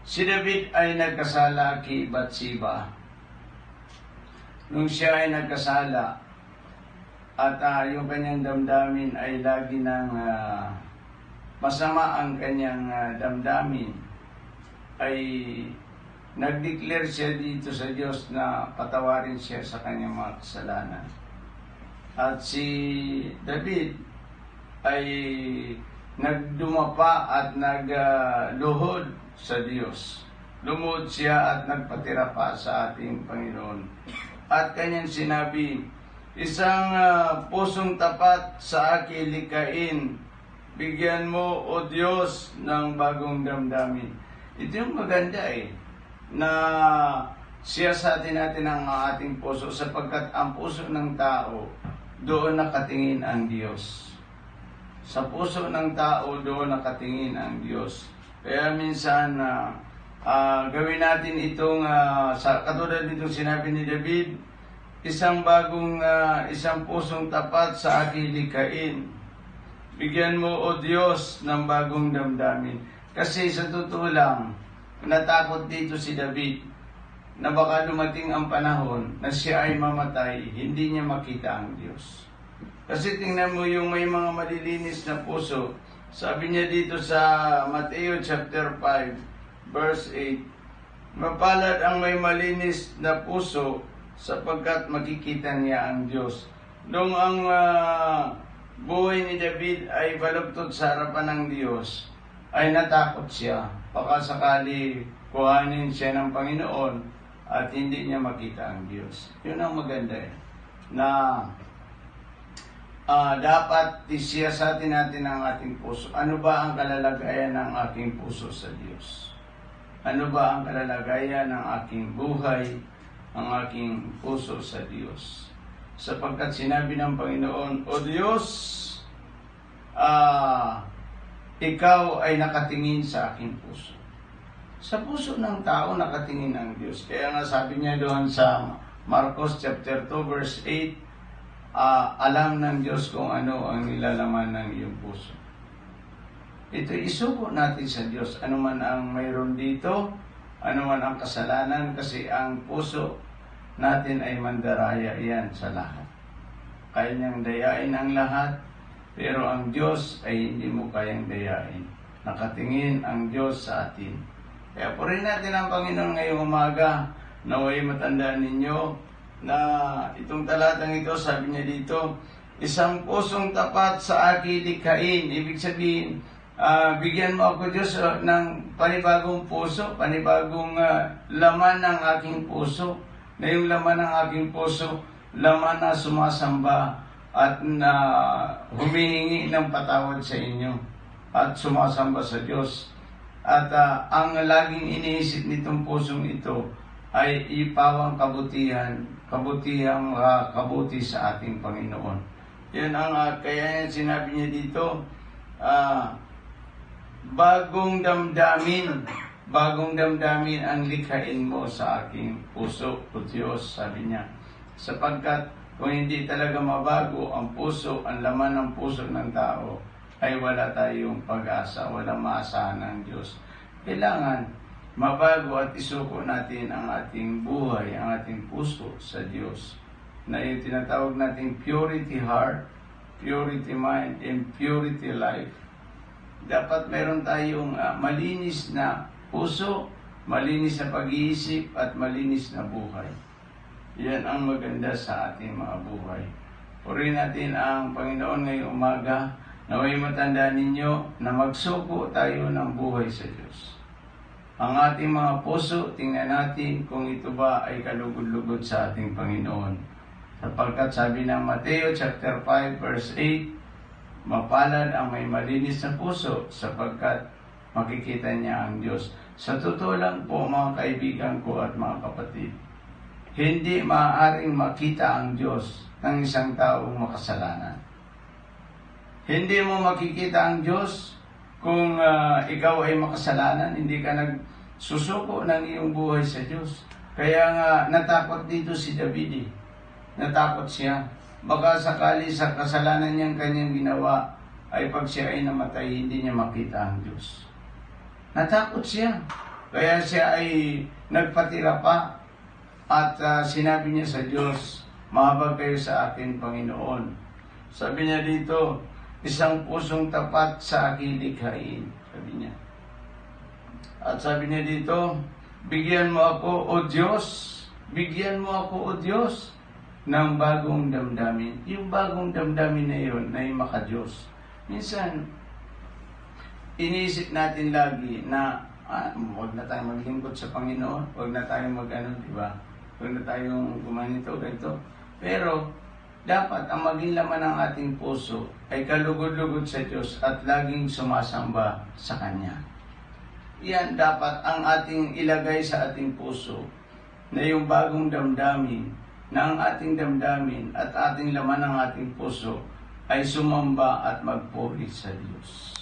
Si David ay nagkasala kay Bathsheba. Nung siya ay nagkasala at yung kanyang damdamin ay lagi ng masama ang kanyang damdamin, ay nag-declare siya dito sa Diyos na patawarin siya sa kanyang mga kasalanan. At si David ay nagdumapa at nagluhod sa Diyos. Lumuhod siya at nagpatira pa sa ating Panginoon. At kanyang sinabi, isang pusong tapat sa akin likain, bigyan mo, O Diyos, ng bagong damdamin. Ito yung maganda na siyasatin natin ang ating puso, sapagkat ang puso ng tao, doon nakatingin ang Diyos. Sa puso ng tao, doon nakatingin ang Diyos. Kaya minsan, gawin natin itong, katulad nitong sinabi ni David, isang pusong tapat sa aking likain. Bigyan mo, O Diyos, ng bagong damdamin. Kasi sa totoo lang, natakot dito si David na baka dumating ang panahon na siya ay mamatay, hindi niya makita ang Diyos. Kasi tingnan mo yung may mga malilinis na puso. Sabi niya dito sa Mateo chapter 5, verse 8, mapalad ang may malinis na puso sapagkat makikita niya ang Diyos. Nung ang buhay ni David ay balagtod sa harapan ng Diyos, ay natakot siya. Baka sakali kuhanin siya ng Panginoon at hindi niya makita ang Diyos. Yun ang maganda na dapat siyasatin natin ang ating puso. Ano ba ang kalalagayan ng aking puso sa Diyos? Ano ba ang kalalagayan ng aking buhay, ang aking puso sa Diyos? Sapagkat sinabi ng Panginoon, O Diyos, ikaw ay nakatingin sa aking puso. Sa puso ng tao nakatingin ang Diyos. Kaya nga sabi niya doon sa Marcos chapter 2 verse 8, alam ng Diyos kung ano ang nilalaman ng iyong puso. Ito isuko natin sa Diyos. Ano man ang mayroon dito, ano man ang kasalanan, kasi ang puso natin ay mandaraya yan sa lahat. Kaya niyang dayain ang lahat, pero ang Diyos ay hindi mo kayang dayain. Nakatingin ang Diyos sa atin. Kaya purihin natin ang Panginoon ngayong umaga, naway matandaan ninyo na itong talatang ito, sabi niya dito, isang pusong tapat sa aking likhain. Ibig sabihin, bigyan mo ako Diyos ng panibagong puso, panibagong laman ng aking puso. Na yung laman ng aking puso, laman na sumasamba at na humihingi ng patawad sa inyo at sumasamba sa Diyos. At ang laging iniisip nitong pusong ito ay ipawang kabuti sa ating Panginoon. Yan ang kaya sinabi niya dito, bagong damdamin ang likhain mo sa aking puso, O Diyos, sabi niya. Sapagkat kung hindi talaga mabago ang puso, ang laman ng puso ng tao, ay wala tayong pag-asa, walang maasahan ng Diyos. Kailangan mabago at isuko natin ang ating buhay, ang ating puso sa Diyos. Na yung tinatawag nating purity heart, purity mind, and purity life. Dapat meron tayong malinis na puso, malinis na pag-iisip, at malinis na buhay. Yan ang maganda sa ating mga buhay. Purihin natin ang Panginoon ngayong umaga. Naway matandaan ninyo na magsuko tayo ng buhay sa Diyos. Ang ating mga puso, tingnan natin kung ito ba ay kalugod-lugod sa ating Panginoon. Sapagkat sabi ng Mateo chapter 5 verse 8, mapalad ang may malinis na puso sapagkat makikita niya ang Diyos. Sa totoo lang po mga kaibigan ko at mga kapatid, hindi maaaring makita ang Diyos ng isang taong makasalanan. Hindi mo makikita ang Diyos kung ikaw ay makasalanan, hindi ka nagsusuko ng iyong buhay sa Diyos. Kaya nga natakot dito si David. Natakot siya. Baka sakali sa kasalanan niyang kanyang ginawa, ay pag siya ay namatay, hindi niya makita ang Diyos. Natakot siya. Kaya siya ay nagpatira pa at sinabi niya sa Diyos, "Mahabag kayo sa akin, Panginoon." Sabi niya dito, "Isang pusong tapat sa aking likhain." Sabi niya. At sabi niya dito, "Bigyan mo ako, O Diyos. Bigyan mo ako, O Diyos, ng bagong damdamin." Yung bagong damdamin na yun na yung maka-Diyos. Minsan, iniisip natin lagi na huwag na tayong maglingkod sa Panginoon, huwag na tayong di ba? Huwag na tayong gumanito, ganito. Pero, dapat ang maging laman ng ating puso ay kalugod-lugod sa Diyos at laging sumasamba sa Kanya. Yan dapat ang ating ilagay sa ating puso na yung bagong damdamin, na ang ating damdamin at ating laman ng ating puso ay sumamba at magpuri sa Diyos.